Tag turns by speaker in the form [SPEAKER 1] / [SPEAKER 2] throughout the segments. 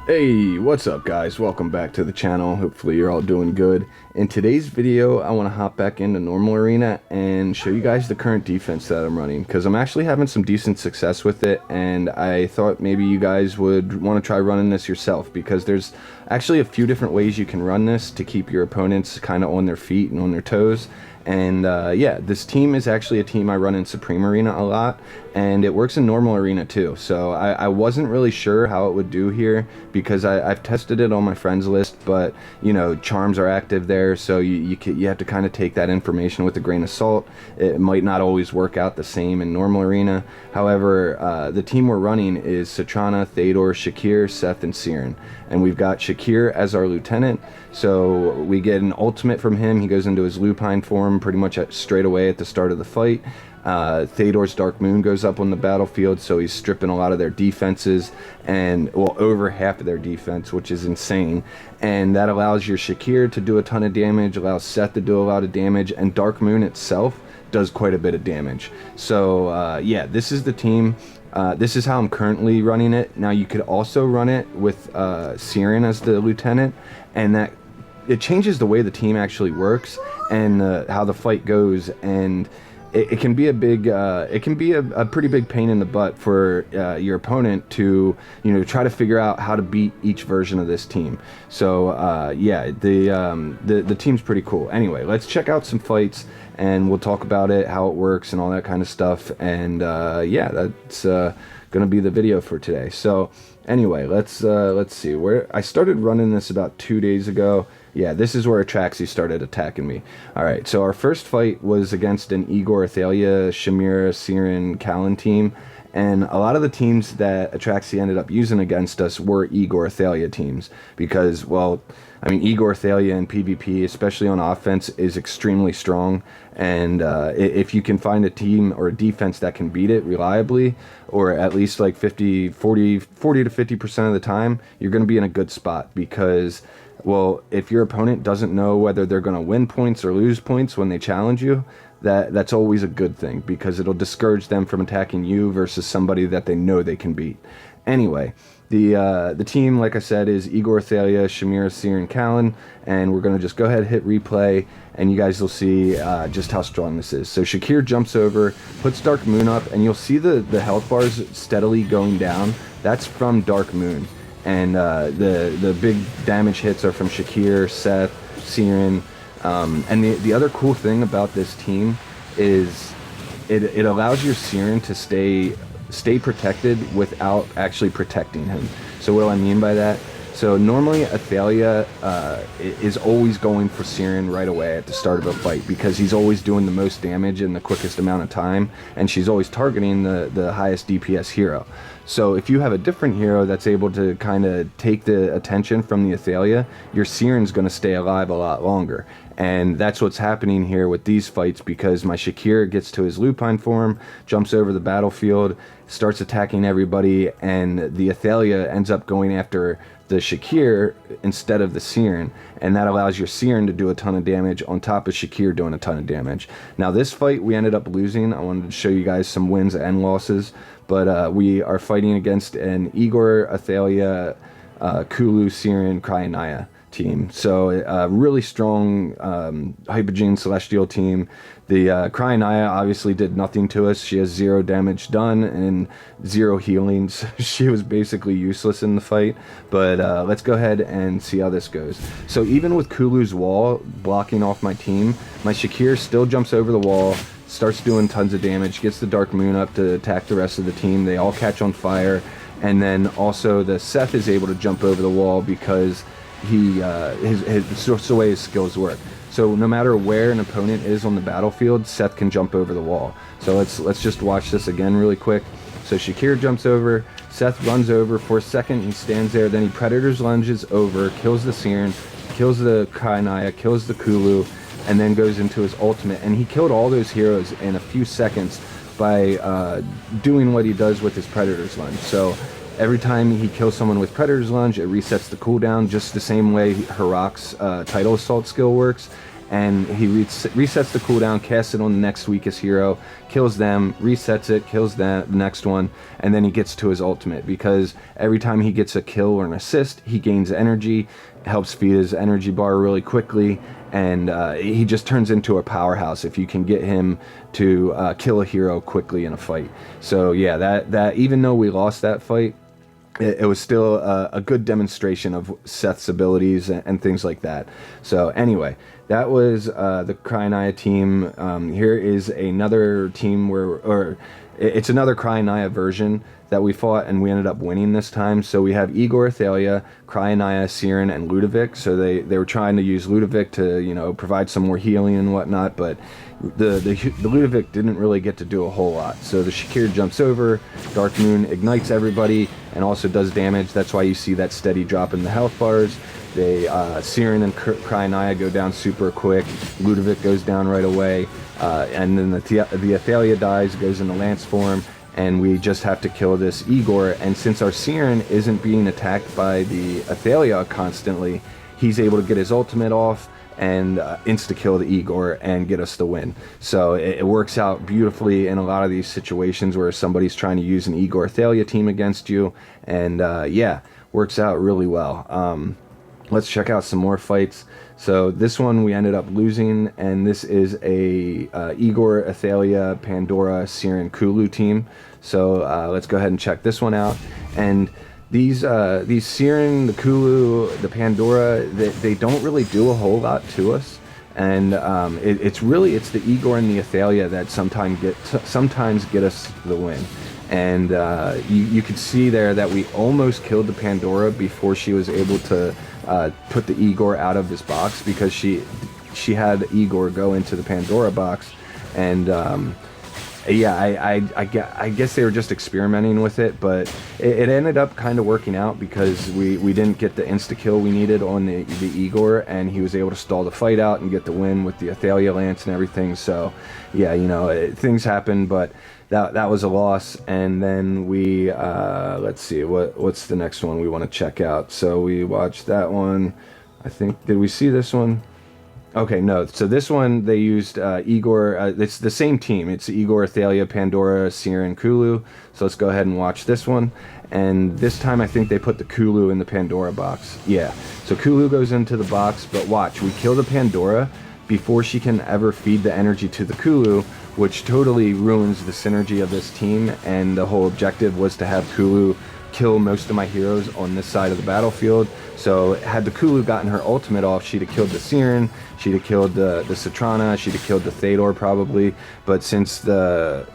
[SPEAKER 1] Hey, what's up guys? Welcome back to the channel. Hopefully you're all doing good. In today's video, I want to hop back into normal arena and show you guys the current defense that I'm running, because I'm actually having some decent success with it, and I thought maybe you guys would want to try running this yourself, because there's actually a few different ways you can run this to keep your opponents kind of on their feet and on their toes. And yeah, this team is actually a team I run in Supreme Arena a lot, and it works in normal arena too. So I wasn't really sure how it would do here, because I've tested it on my friends list, but you know, charms are active there, so you have to kind of take that information with a grain of salt. It might not always work out the same in normal arena. However, the team we're running is Citrana, Thador, Shakir, Seth, and Siren. And we've got Shakir as our lieutenant, so we get an ultimate from him. He goes into his lupine form pretty much straight away at the start of the fight. Thador's Dark Moon goes up on the battlefield, so he's stripping a lot of their defenses, and well, over half of their defense, which is insane. And that allows your Shakir to do a ton of damage, allows Seth to do a lot of damage, and Dark Moon itself does quite a bit of damage. So yeah, this is the team. This is how I'm currently running it. Now you could also run it with Siren as the lieutenant, and that it changes the way the team actually works and how the fight goes, and it can be a big it can be a pretty big pain in the butt for your opponent to, you know, try to figure out how to beat each version of this team. So yeah, the team's pretty cool. Anyway, let's check out some fights and we'll talk about it, how it works and all that kind of stuff. And yeah, that's gonna be the video for today. So anyway, let's see, where I started running this about 2 days ago. Yeah, this is where Atraxi started attacking me. Alright, so our first fight was against an Igor, Athalia, Shamira, Siren, Kalin team. And a lot of the teams that Atraxi ended up using against us were Igor, Athalia teams. Because, well, I mean, Igor, Athalia in PvP, especially on offense, is extremely strong. And if you can find a team or a defense that can beat it reliably, or at least like 40 to 50% of the time, you're going to be in a good spot. Because, well, if your opponent doesn't know whether they're going to win points or lose points when they challenge you, that's always a good thing, because it'll discourage them from attacking you versus somebody that they know they can beat. Anyway, the team, like I said, is Igor, Thalia, Shamira, Siren, Kalin, and we're going to just go ahead and hit replay, and you guys will see just how strong this is. So Shakir jumps over, puts Dark Moon up, and you'll see the health bars steadily going down. That's from Dark Moon. And the big damage hits are from Shakir, Seth, Siren. And the other cool thing about this team is it allows your Siren to stay protected without actually protecting him. So what do I mean by that? So normally Athalia is always going for Siren right away at the start of a fight, because he's always doing the most damage in the quickest amount of time, and she's always targeting the highest DPS hero. So if you have a different hero that's able to kind of take the attention from the Athalia, your Siren's going to stay alive a lot longer. And that's what's happening here with these fights, because my Shakir gets to his lupine form, jumps over the battlefield, starts attacking everybody, and the Athalia ends up going after the Shakir instead of the Siren, and that allows your Siren to do a ton of damage on top of Shakir doing a ton of damage. Now this fight we ended up losing. I wanted to show you guys some wins and losses, but we are fighting against an Igor, Athalia, Kulu, Siren, Cryanaya team. So really strong Hypogean Celestial team. The Cryanaya obviously did nothing to us. She has 0 damage done and 0 healings. She was basically useless in the fight. But let's go ahead and see how this goes. So even with Kulu's wall blocking off my team, my Shakir still jumps over the wall, starts doing tons of damage, gets the Dark Moon up to attack the rest of the team. They all catch on fire. And then also the Seth is able to jump over the wall because it's just the way his skills work. So no matter where an opponent is on the battlefield, Seth can jump over the wall. So let's just watch this again really quick. So Shakir jumps over, Seth runs over for a second, he stands there, then he Predator's lunges over, kills the Siren, kills the Kainaya, kills the Kulu, and then goes into his ultimate. And he killed all those heroes in a few seconds by doing what he does with his Predator's lunge. So every time he kills someone with Predator's Lunge, it resets the cooldown, just the same way Harak's Tidal Assault skill works. and he resets the cooldown, casts it on the next weakest hero, kills them, resets it, kills the next one, and then he gets to his ultimate, because every time he gets a kill or an assist, he gains energy, helps feed his energy bar really quickly, and he just turns into a powerhouse if you can get him to kill a hero quickly in a fight. So yeah, that even though we lost that fight, it was still a good demonstration of Seth's abilities and things like that. So anyway, that was the Cryonaya team. Here is another team it's another Cryonaya version that we fought, and we ended up winning this time. So we have Igor, Thalia, Cryonaya, Siren, and Ludovic. So they were trying to use Ludovic to, you know, provide some more healing and whatnot, but the Ludovic didn't really get to do a whole lot. So the Shakir jumps over, Dark Moon ignites everybody, and also does damage. That's why you see that steady drop in the health bars. Siren and Cryonaya go down super quick. Ludovic goes down right away. And then the Athalia dies, goes into Lance form, and we just have to kill this Igor. And since our Siren isn't being attacked by the Athalia constantly, he's able to get his ultimate off and insta-kill the Igor and get us the win. So it works out beautifully in a lot of these situations where somebody's trying to use an Igor Athalia team against you, and yeah, works out really well. Let's check out some more fights. So this one we ended up losing, and this is a Igor, Athalia, Pandora, Siren, Kulu team. So let's go ahead and check this one out. And these Siren, the Kulu, the Pandora, they don't really do a whole lot to us. And it's the Igor and the Athalia that sometimes get us the win. And you could see there that we almost killed the Pandora before she was able to put the Igor out of his box, because she had Igor go into the Pandora box. And yeah, I guess they were just experimenting with it, but it ended up kind of working out, because we didn't get the insta-kill we needed on the Igor, and he was able to stall the fight out and get the win with the Athalia Lance and everything. So yeah, you know, things happen, but that was a loss. And then we let's see, what's the next one we want to check out. So we watched that one. I think, did we see this one? Okay, no. So this one, they used Igor. It's the same team. It's Igor, Athalia, Pandora, Siren, Kulu. So let's go ahead and watch this one. And this time I think they put the Kulu in the Pandora box. Yeah, so Kulu goes into the box, but watch, we kill the Pandora before she can ever feed the energy to the Kulu, which totally ruins the synergy of this team. And the whole objective was to have Kulu kill most of my heroes on this side of the battlefield. So had the Kulu gotten her ultimate off, she'd have killed the Siren, she'd have killed the Citrana, she'd have killed the Thador probably. But since my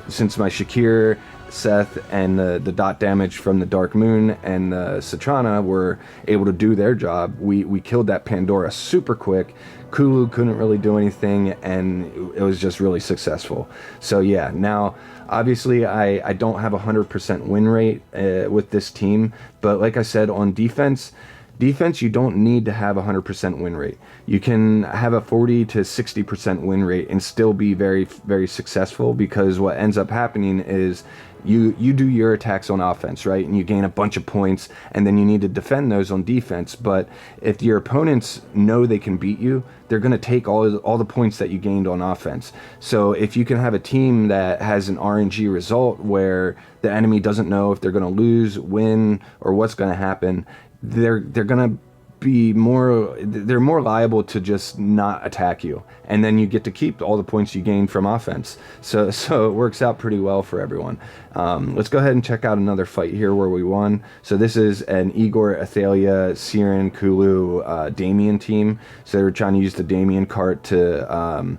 [SPEAKER 1] Shakir, Seth, and the dot damage from the Dark Moon and the Citrana were able to do their job, we killed that Pandora super quick. Kulu couldn't really do anything, and it was just really successful. So yeah, now obviously I don't have a 100% win rate with this team, but like I said, on defense, you don't need to have a 100% win rate. You can have a 40 to 60% win rate and still be very, very successful, because what ends up happening is you do your attacks on offense, right? And you gain a bunch of points, and then you need to defend those on defense. But if your opponents know they can beat you, they're going to take all the points that you gained on offense. So if you can have a team that has an RNG result where the enemy doesn't know if they're going to lose, win, or what's going to happen, they're going to be more liable to just not attack you, and then you get to keep all the points you gain from offense. So it works out pretty well for everyone. Let's go ahead and check out another fight here where we won. So this is an Igor, Athalia, Siren, Kulu, Damien team. So they were trying to use the Damien cart to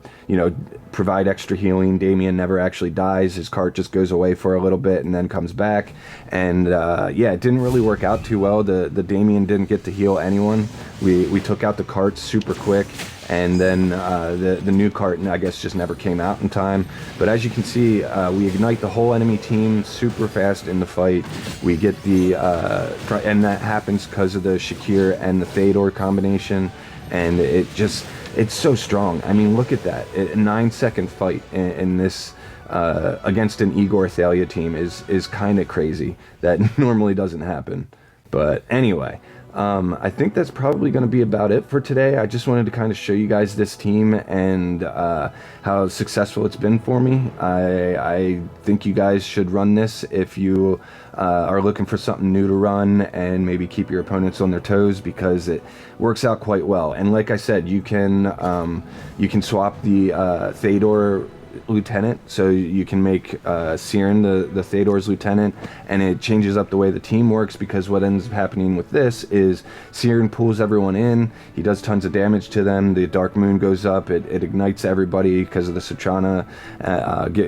[SPEAKER 1] provide extra healing. Damien never actually dies. His cart just goes away for a little bit and then comes back. And yeah, it didn't really work out too well. The Damien didn't get to heal anyone. We took out the cart super quick, and then the new cart, I guess, just never came out in time. But as you can see, we ignite the whole enemy team super fast in the fight. We get and that happens because of the Shakir and the Thador combination, and it's so strong. I mean, look at that. A 9-second fight in this against an Igor Athalia team is kind of crazy. That normally doesn't happen. But anyway, I think that's probably going to be about it for today. I just wanted to kind of show you guys this team and how successful it's been for me. I think you guys should run this if you are looking for something new to run and maybe keep your opponents on their toes, because it works out quite well. And like I said, you can swap the Theodore lieutenant, so you can make Siren the Theodor's lieutenant, and it changes up the way the team works, because what ends up happening with this is Siren pulls everyone in, he does tons of damage to them, the Dark Moon goes up, it ignites everybody because of the Citrana,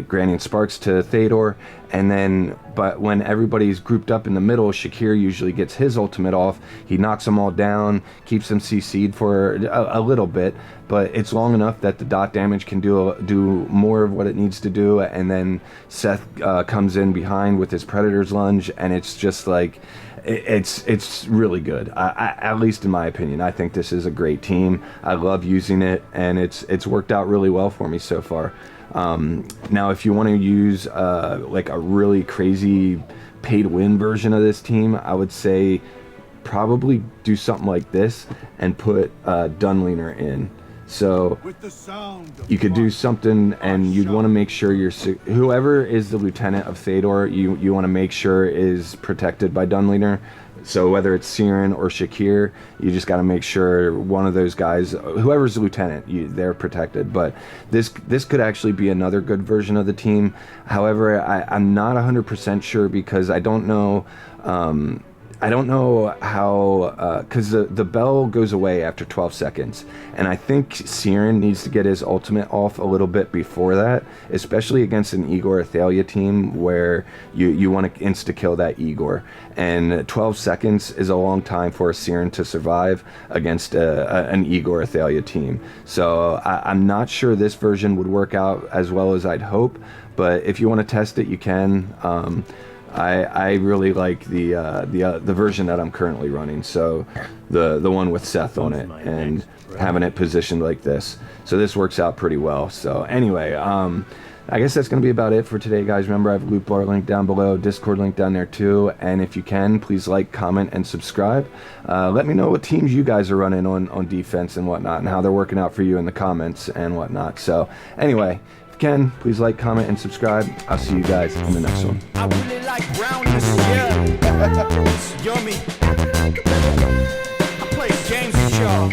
[SPEAKER 1] granting sparks to Theodore, and then but when everybody's grouped up in the middle, Shakir usually gets his ultimate off, he knocks them all down, keeps them CC'd for a little bit, but it's long enough that the dot damage can do more of what it needs to do, and then Seth comes in behind with his Predator's lunge, and it's just like, it's really good. At least in my opinion, I think this is a great team. I love using it, and it's worked out really well for me so far. Now, if you want to use like a really crazy pay-to-win version of this team, I would say probably do something like this and put Dunleaner in. So you could do something, and you'd want to make sure whoever is the lieutenant of Theodore, you want to make sure is protected by Dunleaner. So whether it's Siren or Shakir, you just got to make sure one of those guys, whoever's the lieutenant, they're protected. But this could actually be another good version of the team. However, I'm not 100% sure, because I don't know how, because the bell goes away after 12 seconds, and I think Siren needs to get his ultimate off a little bit before that, especially against an Igor Athalia team where you want to insta-kill that Igor, and 12 seconds is a long time for a Siren to survive against an Igor Athalia team. So I'm not sure this version would work out as well as I'd hope, but if you want to test it, you can. I really like the version that I'm currently running, so the one with Seth on it and having it positioned like this. So this works out pretty well. So anyway, I guess that's going to be about it for today, guys. Remember, I have a loot bar link down below, Discord link down there too, and if you can, please like, comment, and subscribe. Let me know what teams you guys are running on defense and whatnot, and how they're working out for you in the comments and whatnot. So anyway, if you can, please like, comment, and subscribe. I'll see you guys in the next one.
[SPEAKER 2] I really like brownness, yeah. It's yummy. I play games with y'all.